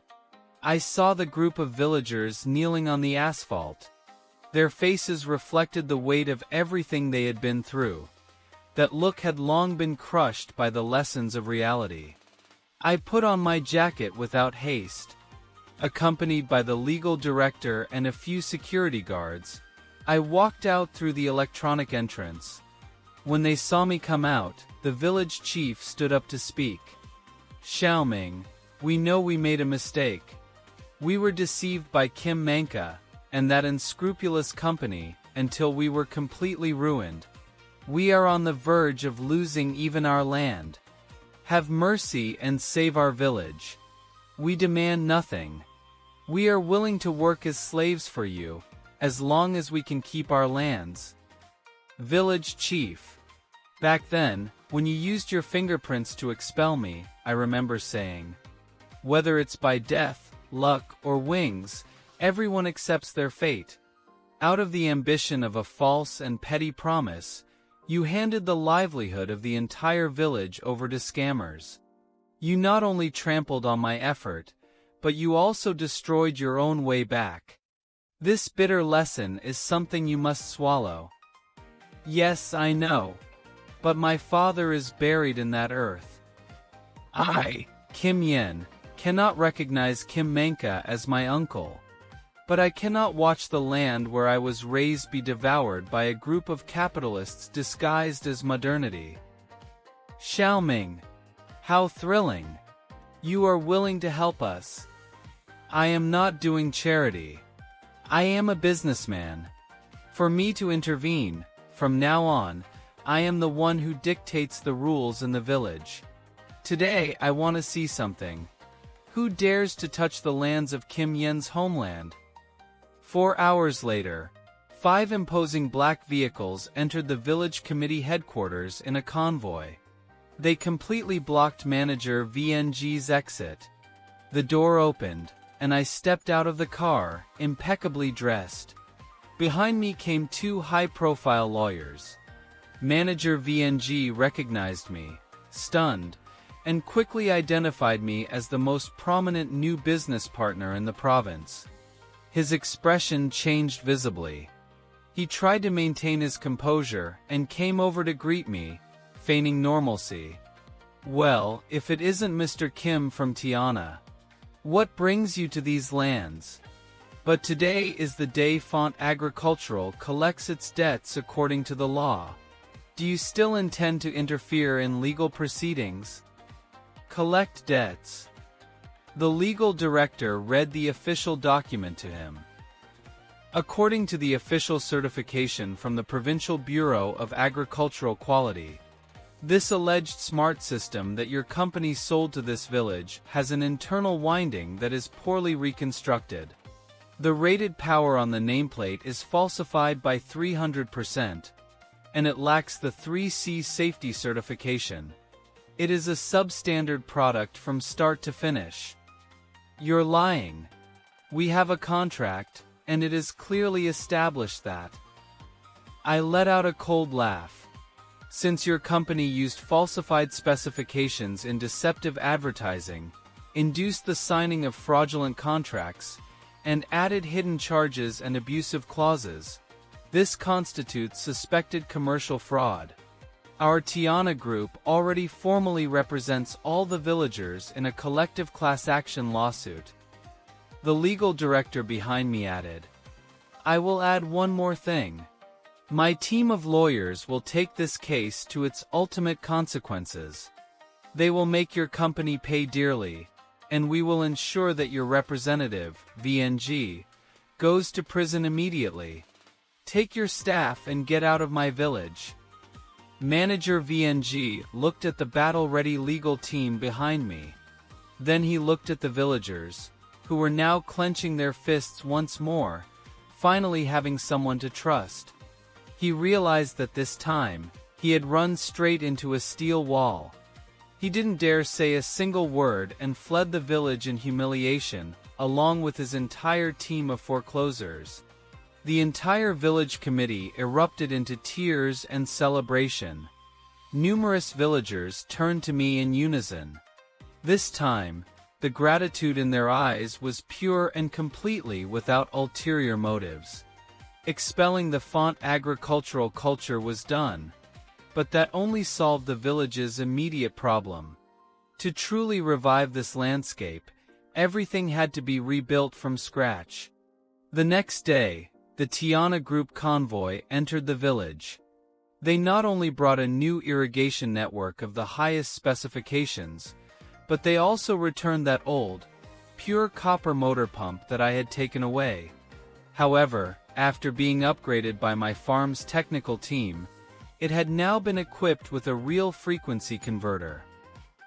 I saw the group of villagers kneeling on the asphalt. Their faces reflected the weight of everything they had been through. That look had long been crushed by the lessons of reality. I put on my jacket without haste. Accompanied by the legal director and a few security guards, I walked out through the electronic entrance. When they saw me come out, the village chief stood up to speak. "Xiaoming, we know we made a mistake. We were deceived by Kim Manka and that unscrupulous company until we were completely ruined. We are on the verge of losing even our land. Have mercy and save our village. We demand nothing. We are willing to work as slaves for you, as long as we can keep our lands." Village chief. Back then, when you used your fingerprints to expel me, I remember saying, "Whether it's by death, luck, or wings, everyone accepts their fate." Out of the ambition of a false and petty promise, you handed the livelihood of the entire village over to scammers. You not only trampled on my effort, but you also destroyed your own way back. This bitter lesson is something you must swallow. Yes, I know. But my father is buried in that earth. I, Kim Yen, cannot recognize Kim Manka as my uncle. But I cannot watch the land where I was raised be devoured by a group of capitalists disguised as modernity. Xiaoming. How thrilling. You are willing to help us. I am not doing charity. I am a businessman. For me to intervene, from now on, I am the one who dictates the rules in the village. Today I want to see something. Who dares to touch the lands of Kim Yen's homeland? 4 hours later, 5 imposing black vehicles entered the village committee headquarters in a convoy. They completely blocked Manager VNG's exit. The door opened, and I stepped out of the car, impeccably dressed. Behind me came 2 high-profile lawyers. Manager VNG recognized me, stunned, and quickly identified me as the most prominent new business partner in the province. His expression changed visibly. He tried to maintain his composure and came over to greet me, feigning normalcy. Well, if it isn't Mr. Kim from Tiana. What brings you to these lands? But today is the day Font Agricultural collects its debts according to the law. Do you still intend to interfere in legal proceedings? Collect debts. The legal director read the official document to him. According to the official certification from the Provincial Bureau of Agricultural Quality, this alleged smart system that your company sold to this village has an internal winding that is poorly reconstructed. The rated power on the nameplate is falsified by 300%, and it lacks the 3C safety certification. It is a substandard product from start to finish. You're lying. We have a contract, and it is clearly established that. I let out a cold laugh. Since your company used falsified specifications in deceptive advertising, induced the signing of fraudulent contracts, and added hidden charges and abusive clauses, this constitutes suspected commercial fraud. Our Tiana Group already formally represents all the villagers in a collective class action lawsuit. The legal director behind me added, I will add one more thing. My team of lawyers will take this case to its ultimate consequences. They will make your company pay dearly, and we will ensure that your representative, VNG, goes to prison immediately. Take your staff and get out of my village. Manager VNG looked at the battle-ready legal team behind me. Then he looked at the villagers, who were now clenching their fists once more, finally having someone to trust. He realized that this time, he had run straight into a steel wall. He didn't dare say a single word and fled the village in humiliation, along with his entire team of foreclosers. The entire village committee erupted into tears and celebration. Numerous villagers turned to me in unison. This time, the gratitude in their eyes was pure and completely without ulterior motives. Expelling the Font agricultural culture was done, but that only solved the village's immediate problem. To truly revive this landscape, everything had to be rebuilt from scratch. The next day, the Tiana Group convoy entered the village. They not only brought a new irrigation network of the highest specifications, but they also returned that old, pure copper motor pump that I had taken away. However, after being upgraded by my farm's technical team, it had now been equipped with a real frequency converter.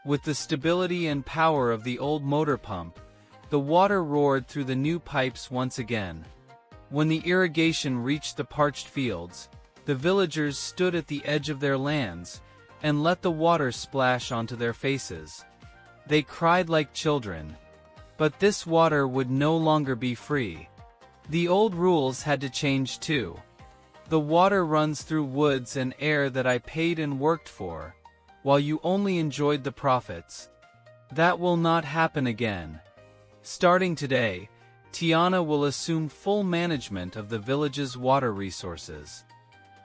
With the stability and power of the old motor pump, the water roared through the new pipes once again. When the irrigation reached the parched fields, the villagers stood at the edge of their lands and let the water splash onto their faces. They cried like children. But this water would no longer be free. The old rules had to change too. The water runs through woods and air that I paid and worked for, while you only enjoyed the profits. That will not happen again. Starting today, Tiana will assume full management of the village's water resources.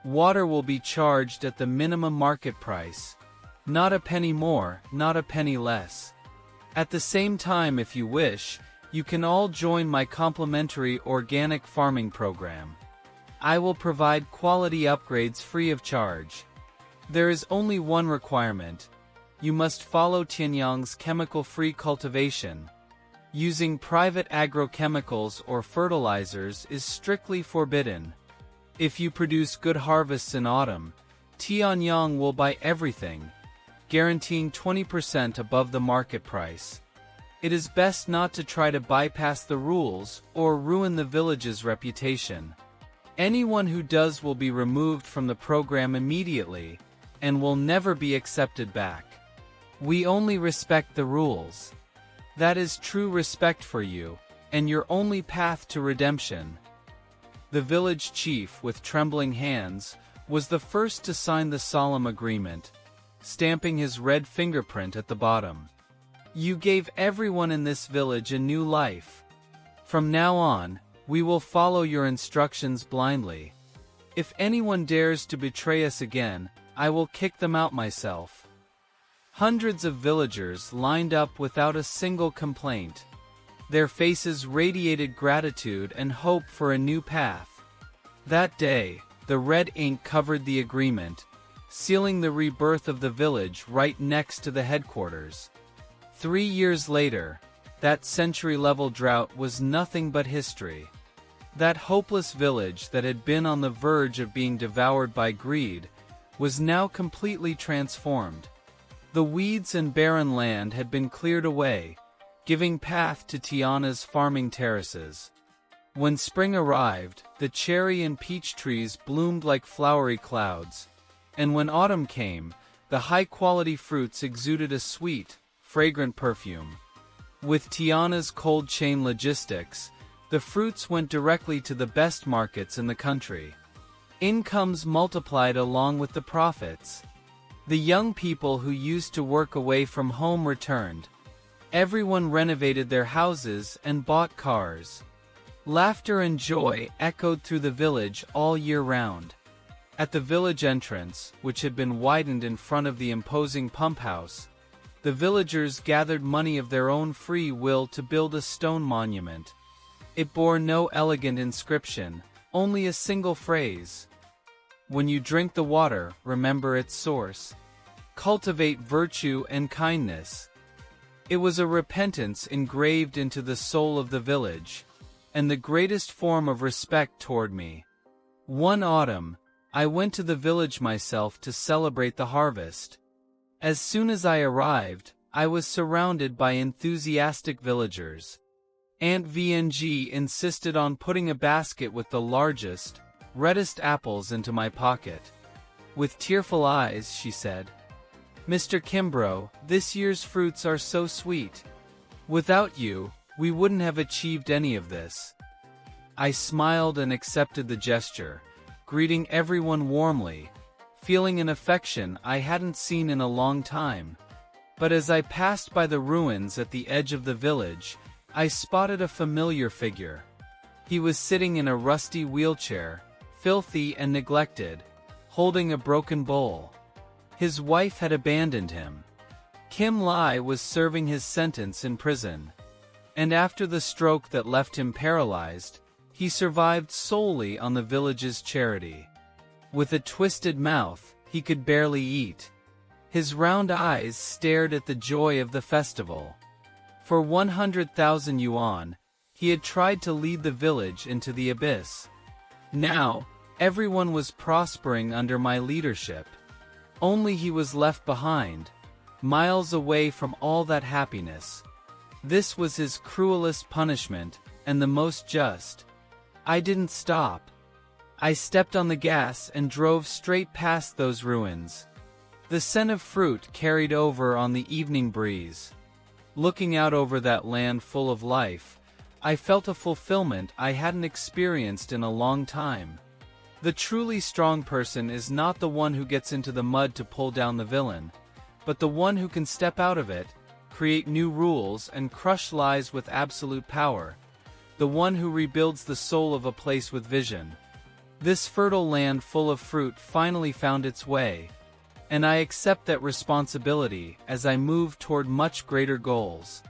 Water will be charged at the minimum market price. Not a penny more, not a penny less. At the same time, if you wish, you can all join my complimentary organic farming program. I will provide quality upgrades free of charge. There is only one requirement. You must follow Tianyang's chemical-free cultivation. Using private agrochemicals or fertilizers is strictly forbidden. If you produce good harvests in autumn, Tianyang will buy everything, guaranteeing 20% above the market price. It is best not to try to bypass the rules or ruin the village's reputation. Anyone who does will be removed from the program immediately and will never be accepted back. We only respect the rules. That is true respect for you, and your only path to redemption. The village chief, with trembling hands, was the first to sign the solemn agreement, stamping his red fingerprint at the bottom. You gave everyone in this village a new life. From now on, we will follow your instructions blindly. If anyone dares to betray us again, I will kick them out myself. Hundreds of villagers lined up without a single complaint. Their faces radiated gratitude and hope for a new path. That day, the red ink covered the agreement, sealing the rebirth of the village right next to the headquarters. 3 years later, that century-level drought was nothing but history. That hopeless village that had been on the verge of being devoured by greed was now completely transformed. The weeds and barren land had been cleared away, giving path to Tiana's farming terraces. When spring arrived, the cherry and peach trees bloomed like flowery clouds, and when autumn came, the high-quality fruits exuded a sweet, fragrant perfume. With Tiana's cold chain logistics, the fruits went directly to the best markets in the country. Incomes multiplied along with the profits. The young people who used to work away from home returned. Everyone renovated their houses and bought cars. Laughter and joy echoed through the village all year round. At the village entrance, which had been widened in front of the imposing pump house, the villagers gathered money of their own free will to build a stone monument. It bore no elegant inscription, only a single phrase. When you drink the water, remember its source. Cultivate virtue and kindness. It was a repentance engraved into the soul of the village, and the greatest form of respect toward me. One autumn, I went to the village myself to celebrate the harvest. As soon as I arrived, I was surrounded by enthusiastic villagers. Aunt VNG insisted on putting a basket with the largest, reddest apples into my pocket. With tearful eyes, she said, "Mr. Kimbrough, this year's fruits are so sweet. Without you, we wouldn't have achieved any of this." I smiled and accepted the gesture, greeting everyone warmly, feeling an affection I hadn't seen in a long time. But as I passed by the ruins at the edge of the village, I spotted a familiar figure. He was sitting in a rusty wheelchair, filthy and neglected, holding a broken bowl. His wife had abandoned him. Kim Lai was serving his sentence in prison. And after the stroke that left him paralyzed, he survived solely on the village's charity. With a twisted mouth, he could barely eat. His round eyes stared at the joy of the festival. For 100,000 yuan, he had tried to lead the village into the abyss. Now, everyone was prospering under my leadership. Only he was left behind, miles away from all that happiness. This was his cruelest punishment, and the most just. I didn't stop. I stepped on the gas and drove straight past those ruins. The scent of fruit carried over on the evening breeze. Looking out over that land full of life, I felt a fulfillment I hadn't experienced in a long time. The truly strong person is not the one who gets into the mud to pull down the villain, but the one who can step out of it, create new rules and crush lies with absolute power. The one who rebuilds the soul of a place with vision. This fertile land full of fruit finally found its way, and I accept that responsibility as I move toward much greater goals.